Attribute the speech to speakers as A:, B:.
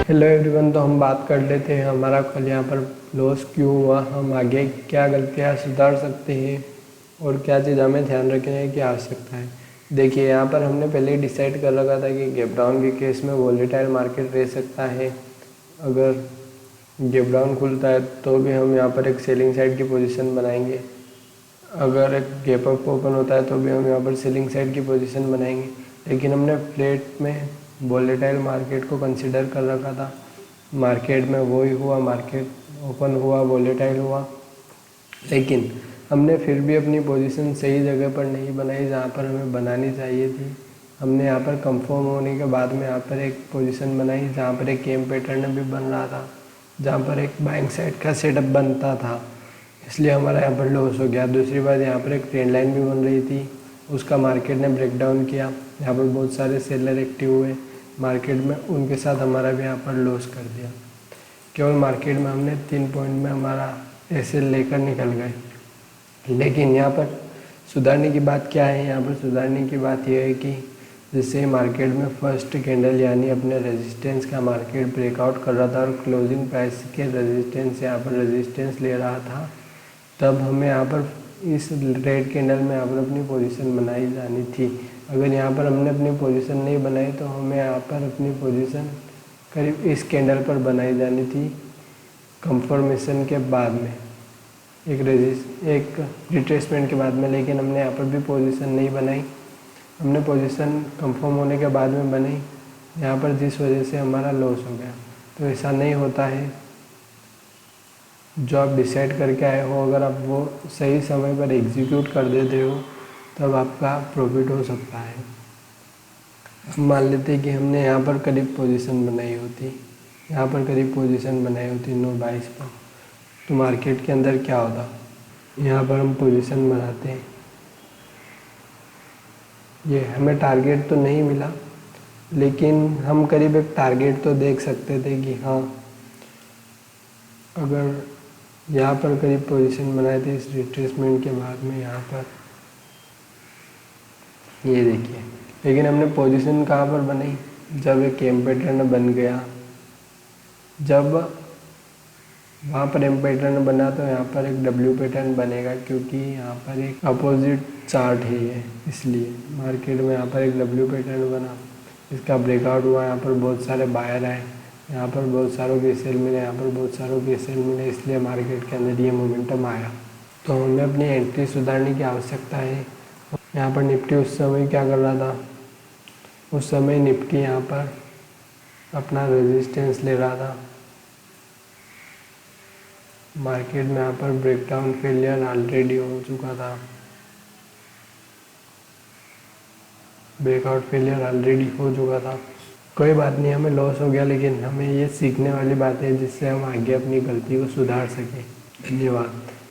A: Hello everyone, तो हम बात कर लेते हैं हमारा कल यहाँ पर लॉस क्यों हुआ, हम आगे क्या गलतियाँ सुधार सकते हैं और क्या चीज़ हमें ध्यान रखने की आवश्यकता है। देखिए, यहाँ पर हमने पहले ही डिसाइड कर रखा था कि गैप डाउन के केस में वॉलेटाइल मार्केट रह सकता है। अगर गैप डाउन खुलता है तो भी हम यहाँ पर एक सेलिंग साइड की पोजीशन बनाएंगे। अगर एक गैप अप ओपन होता है तो भी हम यहाँ पर सेलिंग साइड की पोजीशन बनाएंगे। लेकिन हमने फ्लैट में वॉलेटाइल मार्केट को कंसिडर कर रखा था। मार्केट में वही हुआ, मार्केट ओपन हुआ, वॉलेटाइल हुआ, लेकिन हमने फिर भी अपनी पोजीशन सही जगह पर नहीं बनाई जहाँ पर हमें बनानी चाहिए थी। हमने यहाँ पर कंफर्म होने के बाद में यहाँ पर एक पोजीशन बनाई जहाँ पर एक केम पैटर्न भी बन रहा था, जहाँ पर एक बाइंग साइड का सेटअप बनता था, इसलिए हमारा यहाँ पर लॉस हो गया। दूसरी बात, यहाँ पर एक ट्रेंड लाइन भी बन रही थी, उसका मार्केट ने ब्रेक डाउन किया। यहाँ पर बहुत सारे सेलर एक्टिव हुए मार्केट में, उनके साथ हमारा भी यहाँ पर लॉस कर दिया। केवल मार्केट में हमने 3 पॉइंट में हमारा ऐसे लेकर निकल गए। लेकिन यहाँ पर सुधारने की बात क्या है? यहाँ पर सुधारने की बात यह है कि जैसे मार्केट में फर्स्ट कैंडल यानी अपने रेजिस्टेंस का मार्केट ब्रेकआउट कर रहा था और क्लोजिंग प्राइस के रेजिस्टेंस यहाँ पर रेजिस्टेंस ले रहा था, तब हमें यहाँ पर इस रेड कैंडल में यहाँ पर अपनी पोजीशन बनाई जानी थी। अगर यहाँ पर हमने अपनी पोजीशन नहीं बनाई तो हमें यहाँ पर अपनी पोजीशन करीब इस कैंडल पर बनाई जानी थी कंफर्मेशन के बाद में, एक रिट्रेसमेंट के बाद में। लेकिन हमने यहाँ पर भी पोजीशन नहीं बनाई, हमने पोजीशन कंफर्म होने के बाद में बनाई, यहाँ पर जिस वजह से हमारा लॉस हो गया। तो ऐसा नहीं होता है। जो आप डिसाइड करके आए हो, अगर आप वो सही समय पर एग्जीक्यूट कर देते हो तब आपका प्रॉफिट हो सकता है। मान लेते हैं कि हमने यहाँ पर करीब पोजीशन बनाई होती, यहाँ पर करीब पोजीशन बनाई होती 9/22 पर, तो मार्केट के अंदर क्या होता? यहाँ पर हम पोजीशन बनाते हैं, ये हमें टारगेट तो नहीं मिला, लेकिन हम करीब एक टारगेट तो देख सकते थे कि हाँ, अगर यहाँ पर करीब पोजीशन बनाए थे इस रिट्रेसमेंट के बाद में यहाँ पर, ये देखिए। लेकिन हमने पोजीशन कहाँ पर बनाई? जब एक एम पैटर्न बन गया, जब वहाँ पर एम पैटर्न बना तो यहाँ पर एक डब्ल्यू पैटर्न बनेगा, क्योंकि यहाँ पर एक अपोजिट चार्ट है ये, इसलिए मार्केट में यहाँ पर एक डब्ल्यू पैटर्न बना, इसका ब्रेकआउट हुआ। यहाँ पर बहुत सारे बायर आए, यहाँ पर बहुत सारों के सेल मिले, यहाँ पर बहुत सारों के सेल मिले, इसलिए मार्केट के अंदर ये मोमेंटम आया। तो हमें अपनी एंट्री सुधारने की आवश्यकता है। यहाँ पर निफ्टी उस समय क्या कर रहा था? उस समय निफ्टी यहाँ पर अपना रेजिस्टेंस ले रहा था। मार्केट में यहाँ पर ब्रेकडाउन फेलियर ऑलरेडी हो चुका था, ब्रेकआउट फेलियर ऑलरेडी हो चुका था। कोई बात नहीं, हमें लॉस हो गया, लेकिन हमें ये सीखने वाली बात है जिससे हम आगे अपनी गलती को सुधार सकें। धन्यवाद।